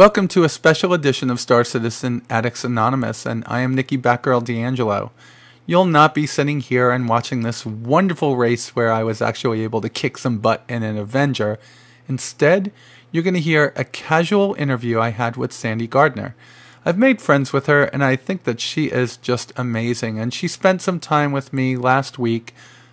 Welcome to a special edition of Star Citizen Addicts Anonymous, and I am Nikki Batgirl D'Angelo. You'll not be sitting here and watching this wonderful race where I was actually able to kick some butt in an Avenger. Instead, you're going to hear a casual interview I had with Sandi Gardiner. I've made friends with her, and I think that she is just amazing, and she spent some time with me last week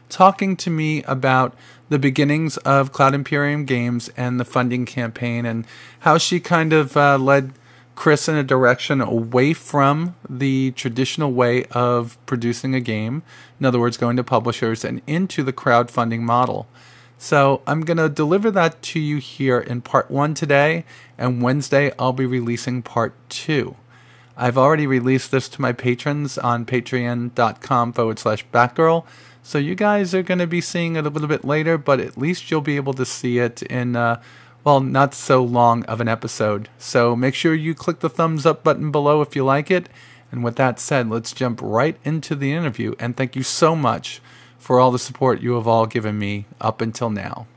talking to me about the beginnings of Cloud Imperium Games and the funding campaign and how she kind of led Chris in a direction away from the traditional way of producing a game, in other words, going to publishers, and into the crowdfunding model. So I'm going to deliver that to you here in part 1 today, and Wednesday I'll be releasing part 2. I've already released this to my patrons on patreon.com/Batgirl. So you guys are going to be seeing it a little bit later, but at least you'll be able to see it in, well, not so long of an episode. So make sure you click the thumbs up button below if you like it. And with that said, let's jump right into the interview. And thank you so much for all the support you have all given me up until now.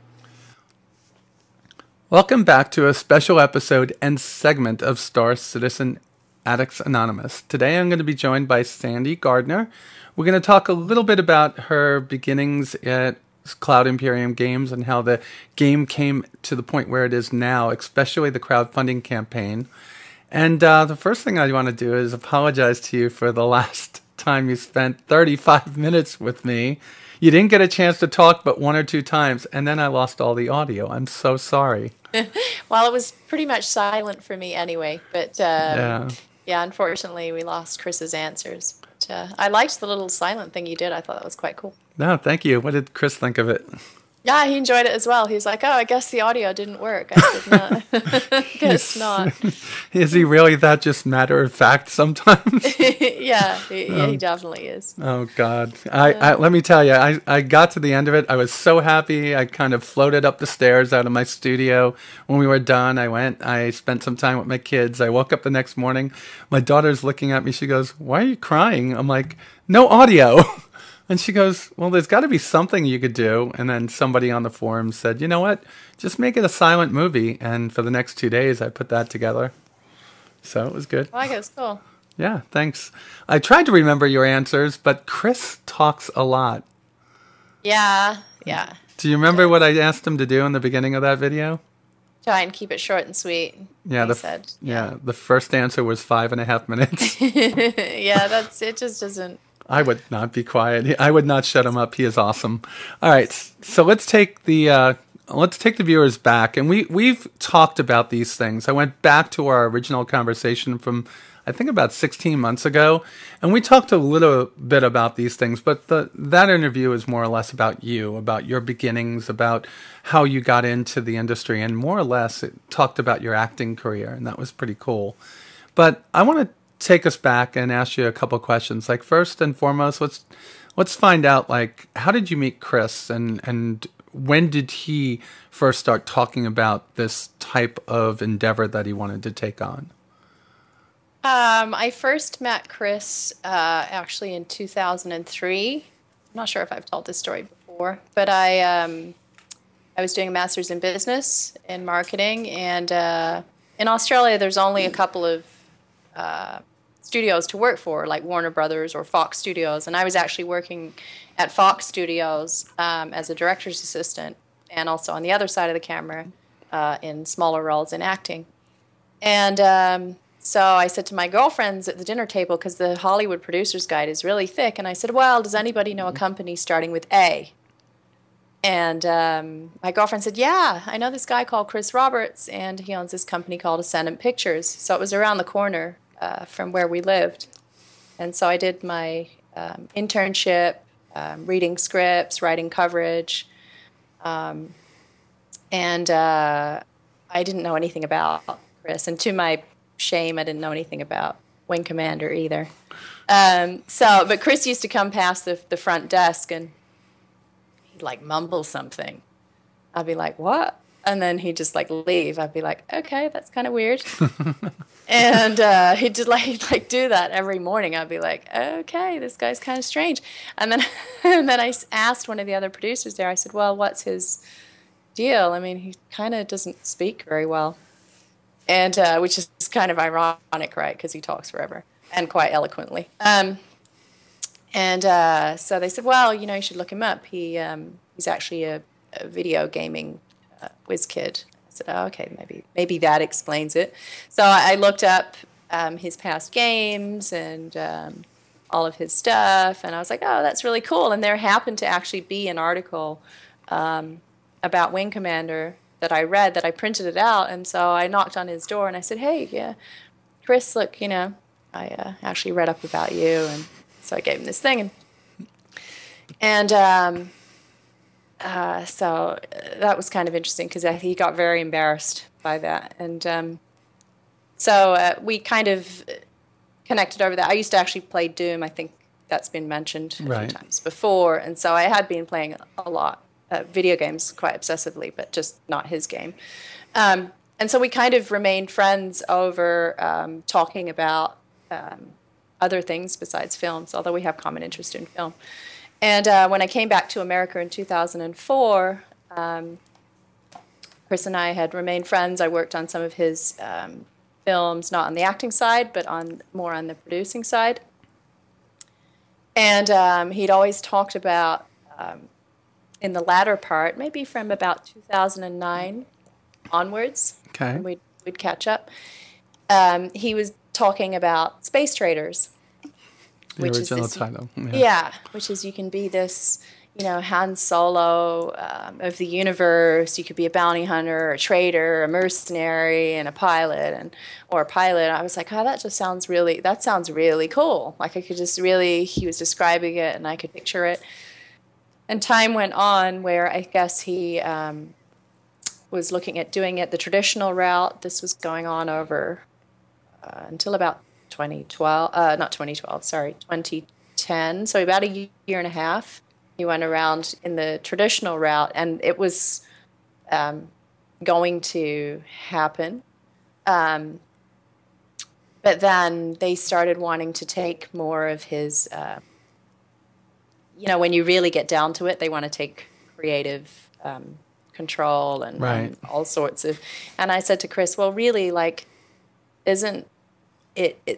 Welcome back to a special episode and segment of Star Citizen Addicts Anonymous. Today I'm going to be joined by Sandi Gardiner. We're going to talk a little bit about her beginnings at Cloud Imperium Games and how the game came to the point where it is now, especially the crowdfunding campaign. And the first thing I want to do is apologize to you for the last time you spent 35 minutes with me. You didn't get a chance to talk but 1 or 2 times, and then I lost all the audio. I'm so sorry. Well, it was pretty much silent for me anyway, but yeah, unfortunately we lost Chris's answers. I liked the little silent thing you did. I thought that was quite cool. No, thank you. What did Chris think of it? Yeah, he enjoyed it as well. He was like, oh, I guess the audio didn't work. I said, no, guess not. Is he really that just matter of fact sometimes? Yeah, he definitely is. Oh, God. Let me tell you, I got to the end of it. I was so happy. I kind of floated up the stairs out of my studio. When we were done, I spent some time with my kids. I woke up the next morning. My daughter's looking at me. She goes, why are you crying? I'm like, no audio. And she goes, well, there's got to be something you could do. And then somebody on the forum said, you know what? Just make it a silent movie. And for the next 2 days, I put that together. So it was good. Well, I guess cool. Yeah, thanks. I tried to remember your answers, but Chris talks a lot. Yeah. Do you remember what I asked him to do in the beginning of that video? Try and keep it short and sweet. Yeah, the first answer was 5.5 minutes. Yeah, it just doesn't. I would not be quiet. I would not shut him up. He is awesome. All right, so let's take the viewers back, and we've talked about these things. I went back to our original conversation from I think about 16 months ago, and we talked a little bit about these things. But that interview is more or less about you, about your beginnings, about how you got into the industry, and more or less it talked about your acting career, and that was pretty cool. But I want to take us back and ask you a couple questions. Like, first and foremost, let's find out, like, how did you meet Chris, and when did he first start talking about this type of endeavor that he wanted to take on? I first met Chris actually in 2003. I'm not sure if I've told this story before, but I was doing a master's in business in marketing, and in Australia there's only a couple of studios to work for, like Warner Brothers or Fox Studios, and I was actually working at Fox Studios as a director's assistant, and also on the other side of the camera in smaller roles in acting. And so I said to my girlfriends at the dinner table, because the Hollywood Producer's Guide is really thick, and I said, well, does anybody know a company starting with A? And my girlfriend said, yeah, I know this guy called Chris Roberts, and he owns this company called Ascendant Pictures. So it was around the corner from where we lived. And so I did my internship, reading scripts, writing coverage, and I didn't know anything about Chris. And to my shame, I didn't know anything about Wing Commander either. But Chris used to come past the front desk, and he'd like mumble something. I'd be like, what? And then he'd just like leave. I'd be like, okay, that's kind of weird. And he'd just like do that every morning. I'd be like, okay, this guy's kind of strange. And then I asked one of the other producers there. I said, well, what's his deal? I mean, he kind of doesn't speak very well. and which is kind of ironic, right? Because he talks forever and quite eloquently. So they said, well, you should look him up. He's actually a video gaming whiz kid. I said, oh, okay, maybe that explains it. So I looked up his past games and all of his stuff, and I was like, oh, that's really cool. And there happened to actually be an article about Wing Commander that I read, that I printed it out, and so I knocked on his door and I said, hey, yeah, Chris, look, I actually read up about you, and so I gave him this thing, and so that was kind of interesting because he got very embarrassed by that, and so we kind of connected over that. I used to actually play Doom. I think that's been mentioned a few times before, and so I had been playing a lot video games quite obsessively, but just not his game. And so we kind of remained friends over talking about other things besides films, although we have common interest in film. And when I came back to America in 2004, Chris and I had remained friends. I worked on some of his films, not on the acting side, but more on the producing side. And he'd always talked about, in the latter part, maybe from about 2009 onwards, when we'd catch up, he was talking about Space Traders. The original title. Yeah, which is you can be this, Han Solo of the universe. You could be a bounty hunter, a trader, a mercenary, and a pilot, or a pilot. I was like, oh, that sounds really cool. Like I could just really, he was describing it, and I could picture it. And time went on where I guess he was looking at doing it the traditional route. This was going on over until about 2010. So about a year and a half, he went around in the traditional route, and it was going to happen. But then they started wanting to take more of his, when you really get down to it, they want to take creative control and all sorts of. And I said to Chris, well, really, like, isn't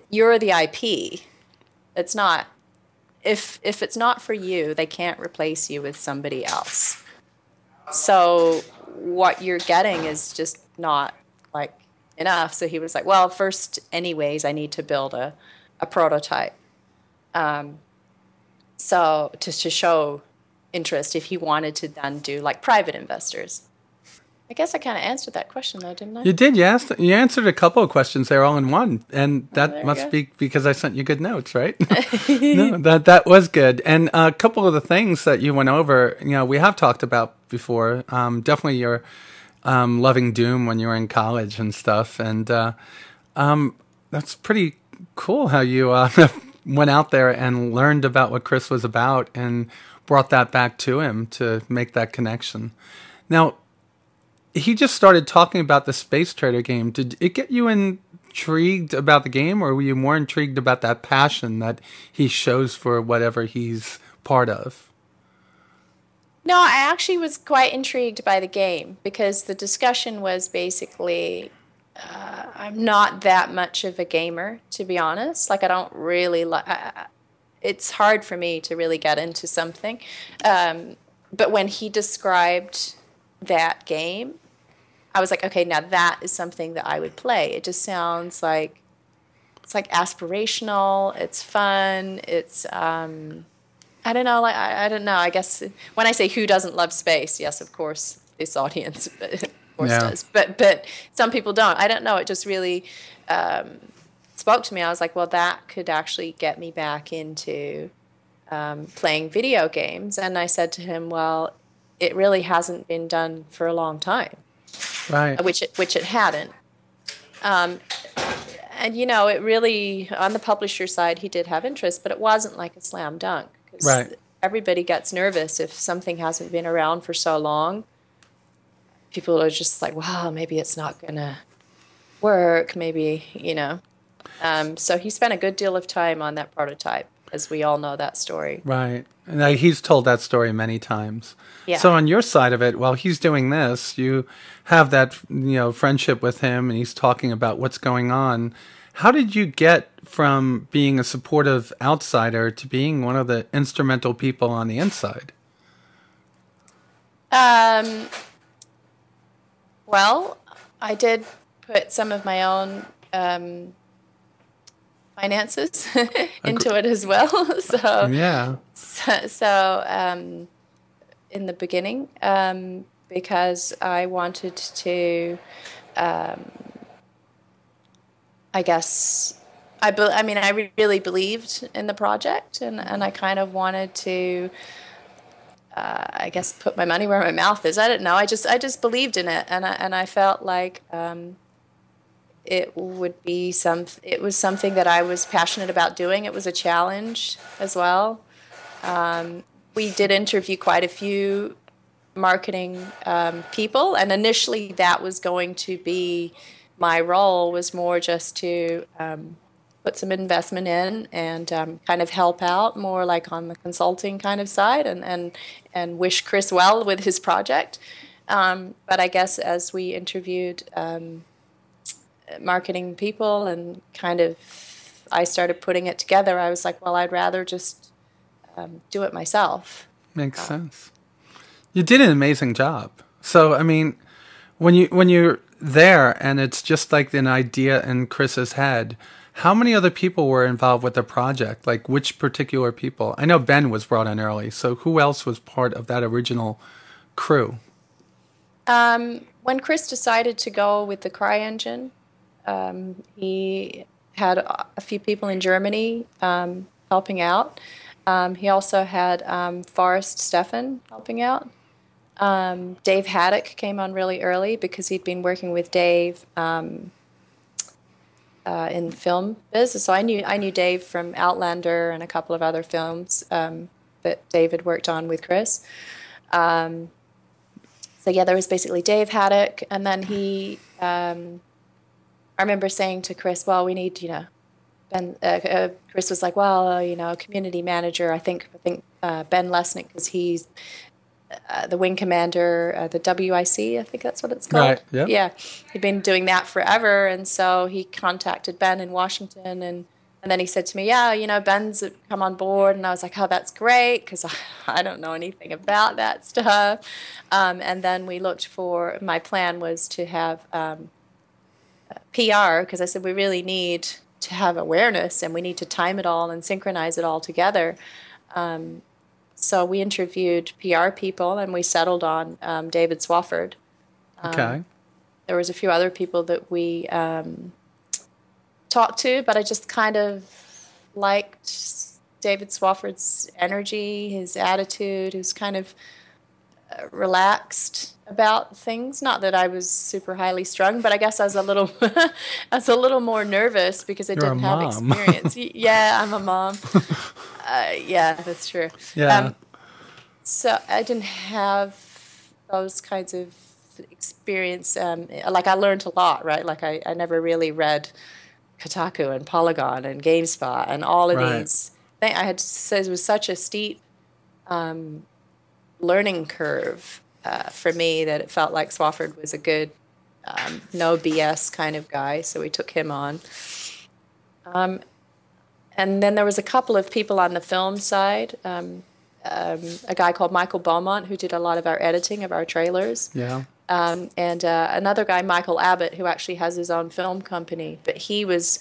you're the IP. It's not. If it's not for you, they can't replace you with somebody else. So what you're getting is just not like enough. So he was like, well, first, anyways, I need to build a prototype. So to show interest, if he wanted to then do like private investors. I guess I kind of answered that question, though, didn't I? You did. You answered a couple of questions there all in one, and that must be because I sent you good notes, right? No, that was good. And a couple of the things that you went over, we have talked about before. Definitely your loving Doom when you were in college and stuff, and that's pretty cool how you went out there and learned about what Chris was about and brought that back to him to make that connection. Now, he just started talking about the Space Trader game. Did it get you intrigued about the game, or were you more intrigued about that passion that he shows for whatever he's part of? No, I actually was quite intrigued by the game because the discussion was basically, I'm not that much of a gamer, to be honest. Like, I don't really it's hard for me to really get into something. But when he described that game, I was like, okay, now that is something that I would play. It just sounds like it's like aspirational. It's fun. It's I don't know. Like I don't know. I guess when I say who doesn't love space, yes, of course, this audience of course does. But some people don't. I don't know. It just really spoke to me. I was like, well, that could actually get me back into playing video games. And I said to him, well, it really hasn't been done for a long time. Right. Which it hadn't. And, it really, on the publisher side, he did have interest, but it wasn't like a slam dunk. Right. Everybody gets nervous if something hasn't been around for so long. People are just like, wow, maybe it's not going to work, maybe, So he spent a good deal of time on that prototype. as we all know that story. Right. And he's told that story many times. Yeah. So on your side of it, while he's doing this, you have that, friendship with him and he's talking about what's going on. How did you get from being a supportive outsider to being one of the instrumental people on the inside? Well, I did put some of my own finances into it as well. Yeah. So in the beginning, because I wanted to, I guess, I really believed in the project, and I kind of wanted to, I guess, put my money where my mouth is. I don't know. I just believed in it, and I felt like it was something that I was passionate about doing. It was a challenge as well. We did interview quite a few marketing people, and initially that was going to be my role, was more just to put some investment in and kind of help out more like on the consulting kind of side, and wish Chris well with his project. But I guess as we interviewed marketing people and kind of I started putting it together, I was like, well, I'd rather just do it myself. Makes sense. You did an amazing job. So, I mean, when you're there and it's just like an idea in Chris's head, how many other people were involved with the project? Like which particular people? I know Ben was brought in early, so who else was part of that original crew? When Chris decided to go with the CryEngine, he had a few people in Germany helping out. He also had Forrest Steffen helping out. Dave Haddock came on really early because he'd been working with Dave in film biz. So I knew Dave from Outlander and a couple of other films that David worked on with Chris. So yeah, there was basically Dave Haddock, and then he. I remember saying to Chris, "Well, we need, Ben." Chris was like, "Well, community manager. I think Ben Lesnick, because he's the wing commander, the WIC. I think that's what it's called. Right. Yep. Yeah, he'd been doing that forever, and so he contacted Ben in Washington, and then he said to me, "Yeah, Ben's come on board," and I was like, "Oh, that's great," because I don't know anything about that stuff. And then we looked for. My plan was to have PR, because I said we really need to have awareness and we need to time it all and synchronize it all together. So we interviewed PR people and we settled on David Swafford. Okay. There was a few other people that we talked to, but I just kind of liked David Swafford's energy, his attitude. He was kind of relaxed about things. Not that I was super highly strung, but I guess I was a little, I was a little more nervous because I didn't have experience. Yeah, I'm a mom. Yeah, that's true. Yeah. So I didn't have those kinds of experience. Like I learned a lot, right? Like I never really read Kotaku and Polygon and GameSpot and all of these things. I had to say it was such a steep learning curve for me that it felt like Swafford was a good no BS kind of guy, so we took him on. And then there was a couple of people on the film side, a guy called Michael Beaumont who did a lot of our editing of our trailers. Yeah. And another guy, Michael Abbott, who actually has his own film company, but he was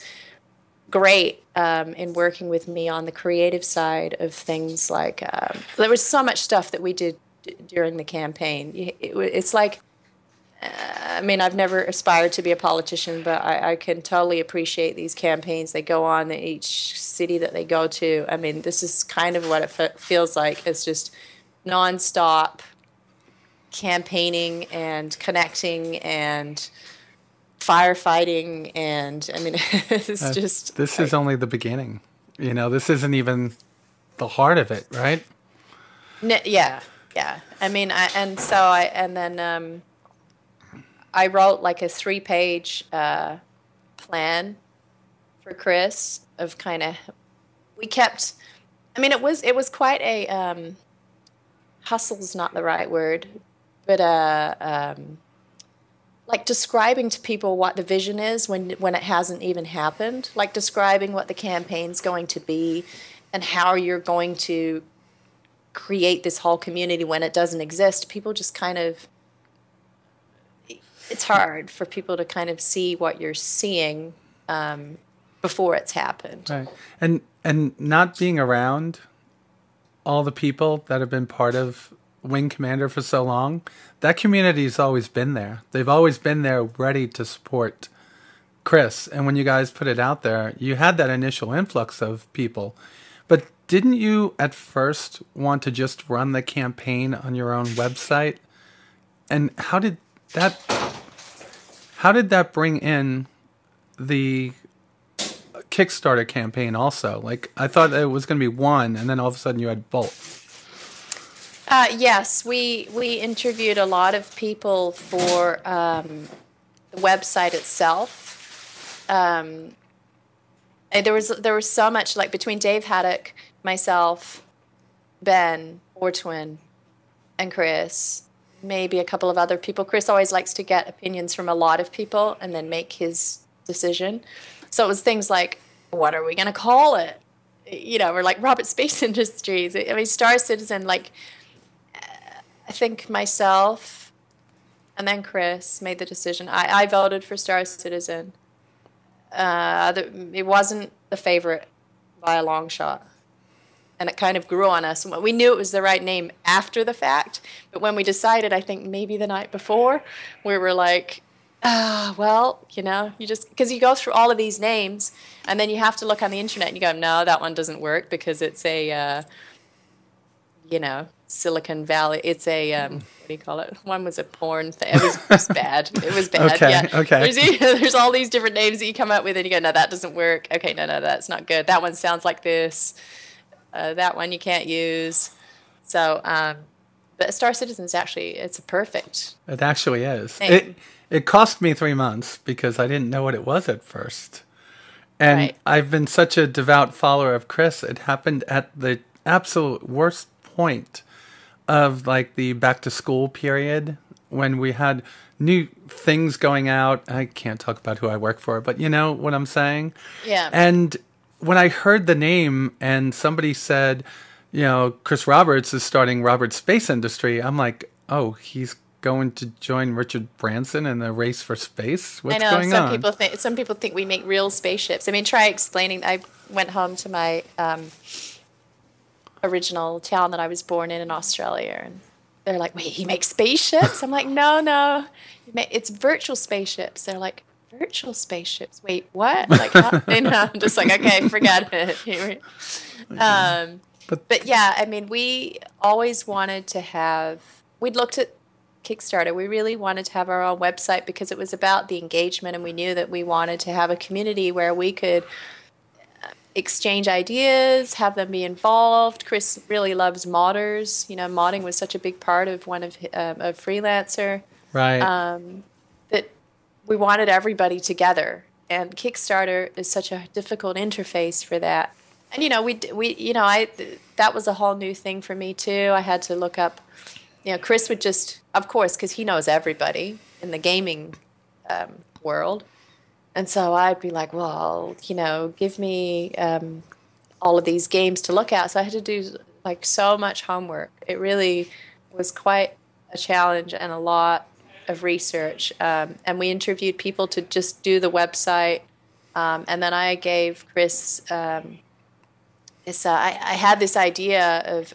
great in working with me on the creative side of things. Like there was so much stuff that we did during the campaign. It's like, I mean, I've never aspired to be a politician, but I can totally appreciate these campaigns they go on in each city that they go to. I mean, this is kind of what it feels like. It's just nonstop campaigning and connecting and firefighting, and I mean, it's just... This is only the beginning. This isn't even the heart of it, right? Yeah. I mean, I wrote like a 3-page plan for Chris of kind of... We kept I mean, it was quite a hustle's not the right word, but like describing to people what the vision is when it hasn't even happened, like describing what the campaign's going to be and how you're going to create this whole community when it doesn't exist. People just kind of, it's hard for people to kind of see what you're seeing before it's happened. Right. And not being around all the people that have been part of Wing Commander for so long, that community's always been there. They've always been there ready to support Chris. And when you guys put it out there, you had that initial influx of people. But didn't you at first want to just run the campaign on your own website? And how did that bring in the Kickstarter campaign also? Like, I thought it was going to be one, and then all of a sudden you had both. Yes, we interviewed a lot of people for the website itself. And there was so much, like, between Dave Haddock, myself, Ben, Ortwin, and Chris, maybe a couple of other people. Chris always likes to get opinions from a lot of people and then make his decision. So it was things like, what are we going to call it? You know, we're like Robert Space Industries. I mean, Star Citizen, like, I think myself and then Chris made the decision. I voted for Star Citizen. It wasn't the favorite by a long shot. And it kind of grew on us. We knew it was the right name after the fact. But when we decided, I think maybe the night before, we were like, well, you know, you just, because you go through all of these names and then you have to look on the internet and you go, no, that one doesn't work because it's a, you know, Silicon Valley. It's a, what do you call it? One was a porn thing. It was just bad. It was bad. Okay, yeah. okay. There's all these different names that you come up with and you go, no, that doesn't work. Okay, no, that's not good. That one sounds like this. That one you can't use. So, but Star Citizen's actually, it's a perfect. It actually is. Name. It cost me 3 months because I didn't know what it was at first. And Right. I've been such a devout follower of Chris. It happened at the absolute worst point of like the back to school period when we had new things going out. I can't talk about who I work for, but you know what I'm saying? Yeah. And when I heard the name and somebody said, you know, Chris Roberts is starting Roberts Space Industry, I'm like, oh, he's going to join Richard Branson in the race for space? What's going on? Some people think we make real spaceships. I mean, try explaining. I went home to my original town that I was born in Australia, and they're like, wait, he makes spaceships? I'm like, no, it's virtual spaceships. They're like, virtual spaceships? Wait, what? Like, how? You know, I'm just like, okay, forget it. But yeah, I mean, we always wanted to have, we'd looked at Kickstarter. We really wanted to have our own website because it was about the engagement, and we knew that we wanted to have a community where we could exchange ideas, have them be involved. Chris really loves modders. You know, modding was such a big part of a freelancer. Right. That we wanted everybody together, and Kickstarter is such a difficult interface for that. And you know, that was a whole new thing for me too. I had to look up. You know, Chris would just, of course, because he knows everybody in the gaming world. And so I'd be like, well, you know, give me all of these games to look at. So I had to do like so much homework. It really was quite a challenge and a lot of research. And we interviewed people to just do the website. And then I gave Chris this, I had this idea of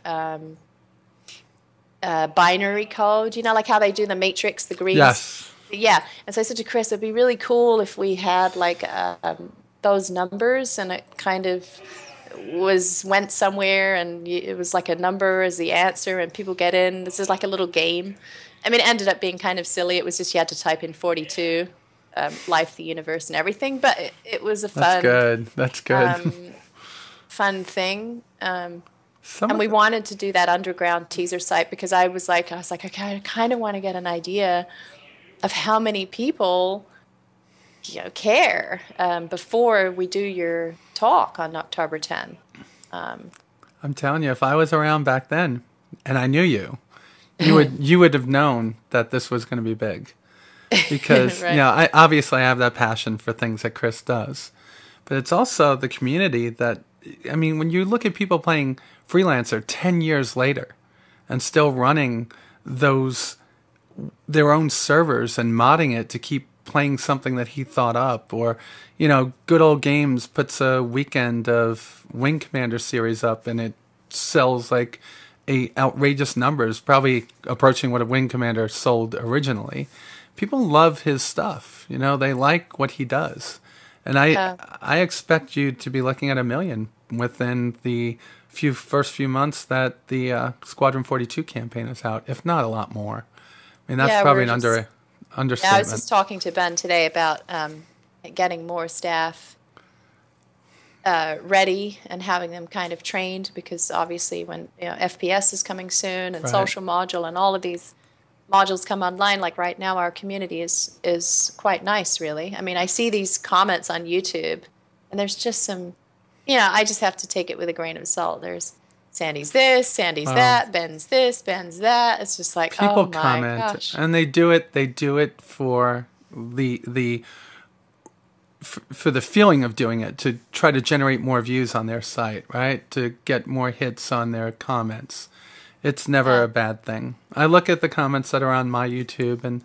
binary code, you know, like how they do the matrix, the greens. Yes. Yeah. And so I said to Chris, it'd be really cool if we had like those numbers and it kind of went somewhere and it was like a number as the answer and people get in. This is like a little game. I mean, it ended up being kind of silly. It was just you had to type in 42, life, the universe, and everything. But it was a fun. That's good. Fun thing. And we wanted to do that underground teaser site because I was like, okay, I kind of want to get an idea of how many people, you know, care before we do your talk on October 10. I'm telling you, if I was around back then and I knew you, you would have known that this was going to be big. Because, Right. I obviously have that passion for things that Chris does. But it's also the community that, I mean, when you look at people playing Freelancer 10 years later and still running their own servers and modding it to keep playing something that he thought up, or, Good Old Games puts a weekend of Wing Commander series up and it sells like outrageous numbers, probably approaching what a Wing Commander sold originally. People love his stuff. They like what he does. And I expect you to be looking at 1 million within the first few months that the Squadron 42 campaign is out, if not a lot more. I mean, that's probably an understatement. Yeah, I was just talking to Ben today about getting more staff ready and having them kind of trained, because obviously when FPS is coming soon and Right. social module and all of these modules come online, like right now our community is quite nice, really. I mean, I see these comments on YouTube and there's just some, I just have to take it with a grain of salt. There's Sandy's this, Sandy's that, Ben's this, Ben's that. It's just like, People oh my comment, gosh. and they do it for the feeling of doing it, to try to generate more views on their site, right? To get more hits on their comments. It's never a bad thing. I look at the comments that are on my YouTube, and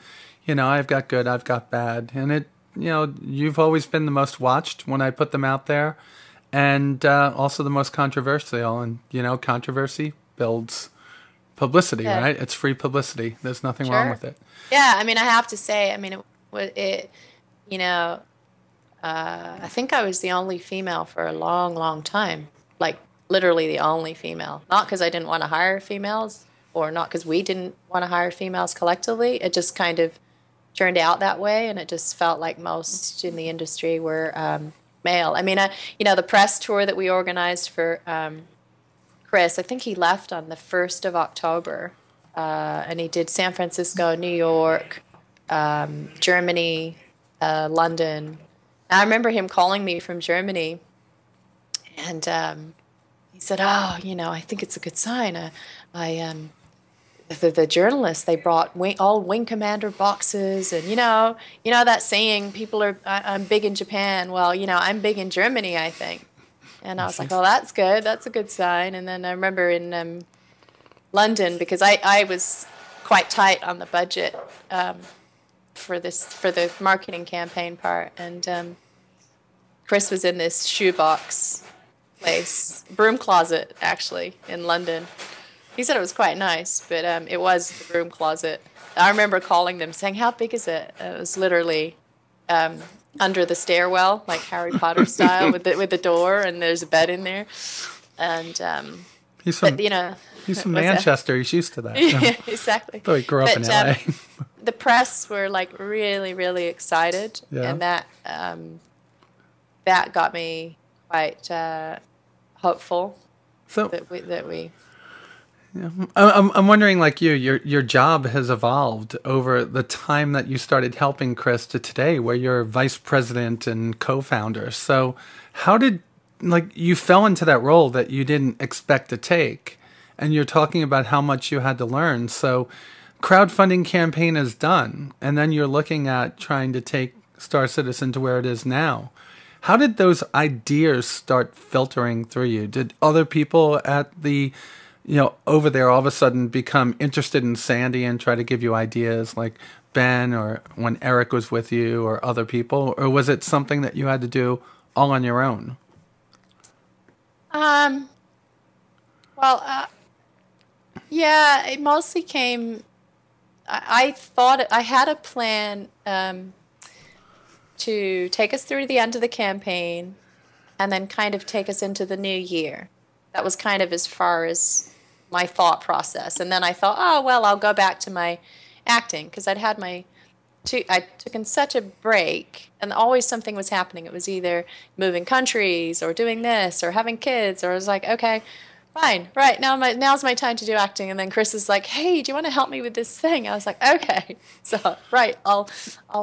I've got good, I've got bad, and it you've always been the most watched when I put them out there, and also the most controversial. And controversy builds publicity, right? It's free publicity. There's nothing wrong with it. Yeah, I mean, I have to say, I mean, I think I was the only female for a long, long time. Like, literally the only female. Not because I didn't want to hire females, or not because we didn't want to hire females collectively. It just kind of turned out that way, and it just felt like most in the industry were male. I mean, the press tour that we organized for Chris, I think he left on the 1st of October, and he did San Francisco, New York, Germany, London. And I remember him calling me from Germany, and he said, "Oh, I think it's a good sign. The journalists, they brought all Wing Commander boxes, and that saying, people are I'm big in Japan. Well, I'm big in Germany, I think." And I was like, "Oh, that's good. That's a good sign." And then I remember in London, because I was quite tight on the budget for the marketing campaign part, and Chris was in this shoebox place, broom closet, actually, in London. He said it was quite nice, but it was the broom closet. I remember calling them, saying, "How big is it?" It was literally under the stairwell, like Harry Potter style, with the door, and there's a bed in there. And he's from Manchester. He's used to that. Yeah, exactly. Though he grew up in LA. The press were like really, really excited, and that got me quite hopeful. So that we. Yeah. I'm wondering, like your job has evolved over the time that you started helping Chris to today, where you're vice president and co-founder. So how did, you fell into that role that you didn't expect to take, and you're talking about how much you had to learn. So crowdfunding campaign is done, and then you're looking at trying to take Star Citizen to where it is now. How did those ideas start filtering through you? Did other people at the over there all of a sudden become interested in Sandy and try to give you ideas, like Ben, or when Eric was with you, or other people? Or was it something that you had to do all on your own? Yeah, it mostly came, I thought I had a plan to take us through the end of the campaign and then kind of take us into the new year. That was kind of as far as my thought process. And then I thought, oh, well, I'll go back to my acting, because I'd had I took in such a break, and always something was happening. It was either moving countries or doing this or having kids, or I was like, okay, fine, right, now's my time to do acting. And then Chris is like, hey, do you want to help me with this thing? I was like, okay, so right, I'll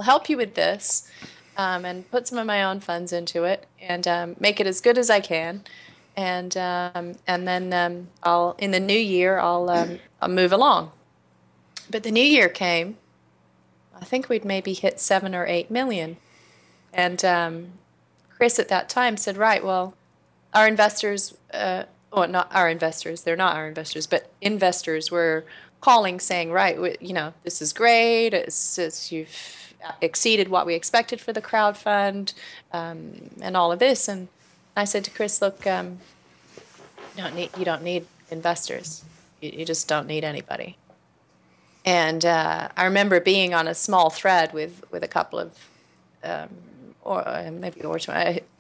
help you with this, and put some of my own funds into it, and make it as good as I can. and then I'll in the new year I'll move along. But the new year came. I think we'd maybe hit 7 or 8 million, and Chris at that time said, "Right, well, our investors, well, not our investors, they're not our investors, but investors were calling saying, right, this is great. You've exceeded what we expected for the crowdfund, and all of this." And I said to Chris, "Look, you don't need investors. You just don't need anybody." And I remember being on a small thread with a couple of a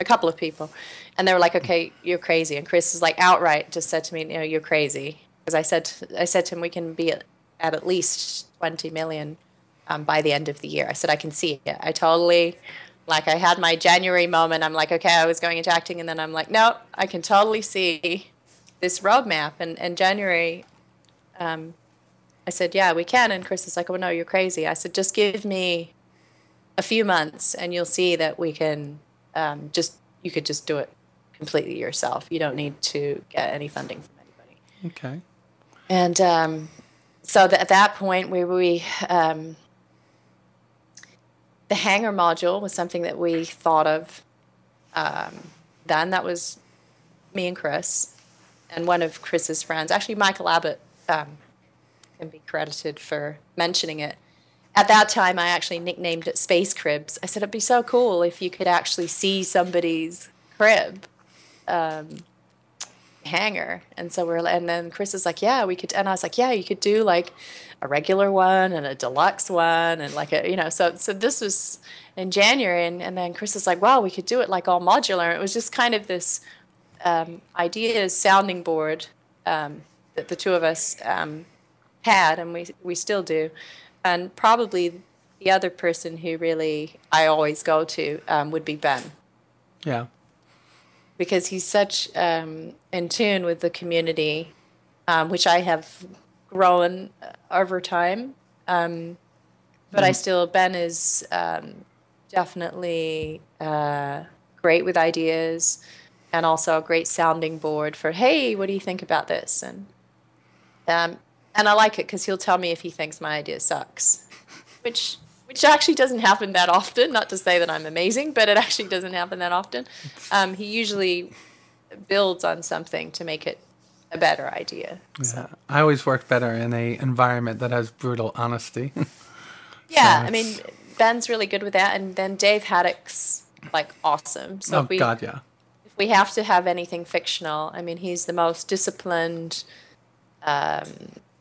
couple of people, and they were like, "Okay, you're crazy." And Chris is like outright just said to me, "You're crazy," because I said to him, "We can be at least 20 million by the end of the year." I said, "I can see it. I totally." Like, I had my January moment. I'm like, okay, I was going into acting, and then I'm like, no, I can totally see this roadmap. And January, I said, yeah, we can. And Chris is like, oh, no, you're crazy. I said, just give me a few months and you'll see that we can you could just do it completely yourself. You don't need to get any funding from anybody. Okay. And so at that point, the hanger module was something that we thought of then. That was me and Chris and one of Chris's friends. Actually, Michael Abbott can be credited for mentioning it. At that time, I actually nicknamed it Space Cribs. I said it'd be so cool if you could actually see somebody's crib hanger. And then Chris is like, yeah, we could. And I was like, yeah, you could do like a regular one and a deluxe one and like so this was in January. And then Chris is like, well, we could do it like all modular. It was just kind of this ideas sounding board that the two of us had, and we still do. And probably the other person who really I always go to would be Ben. Yeah. Because he's such in tune with the community, which I have grown over time. But Ben is definitely great with ideas, and also a great sounding board for, hey, what do you think about this? And I like it because he'll tell me if he thinks my idea sucks, which actually doesn't happen that often. Not to say that I'm amazing, but it actually doesn't happen that often. He usually builds on something to make it a better idea. Yeah. So. I always work better in an environment that has brutal honesty. Yeah, I mean, Ben's really good with that, and then Dave Haddock's like awesome. So if we have to have anything fictional, I mean, he's the most disciplined,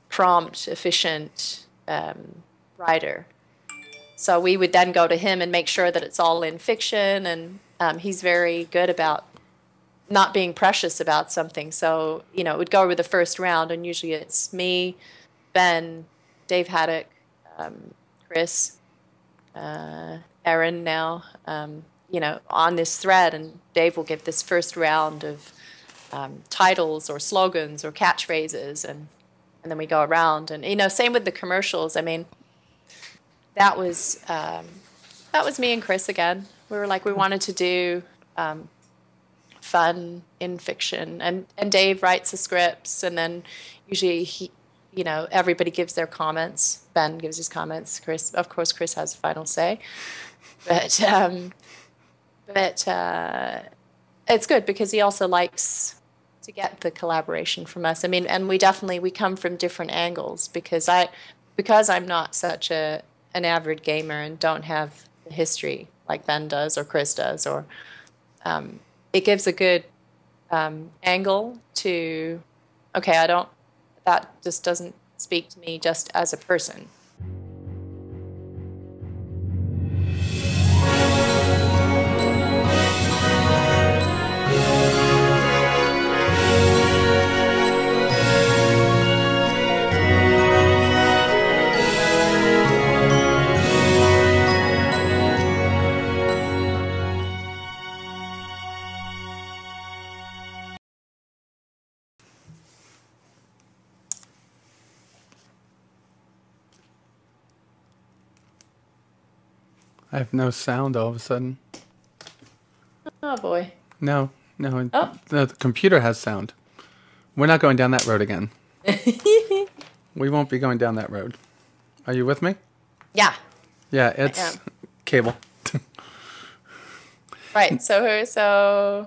prompt, efficient writer. So we would then go to him and make sure that it's all in fiction, and he's very good about not being precious about something. So, it would go with the first round, and usually it's me, Ben, Dave Haddock, Chris, Erin now, on this thread, and Dave will give this first round of titles or slogans or catchphrases, and then we go around. And, same with the commercials. I mean, that was me and Chris again. We were like, we wanted to do fun in fiction, and Dave writes the scripts, and then usually everybody gives their comments. Ben gives his comments. Chris has the final say, but it's good because he also likes to get the collaboration from us. I mean, and we come from different angles because I'm not such an avid gamer and don't have the history like Ben does or Chris does, or it gives a good angle to, okay, that just doesn't speak to me just as a person. I have no sound all of a sudden. Oh, boy. No, No, Oh. the computer has sound. We're not going down that road again. We won't be going down that road. Are you with me? Yeah. Yeah, it's cable. Right. So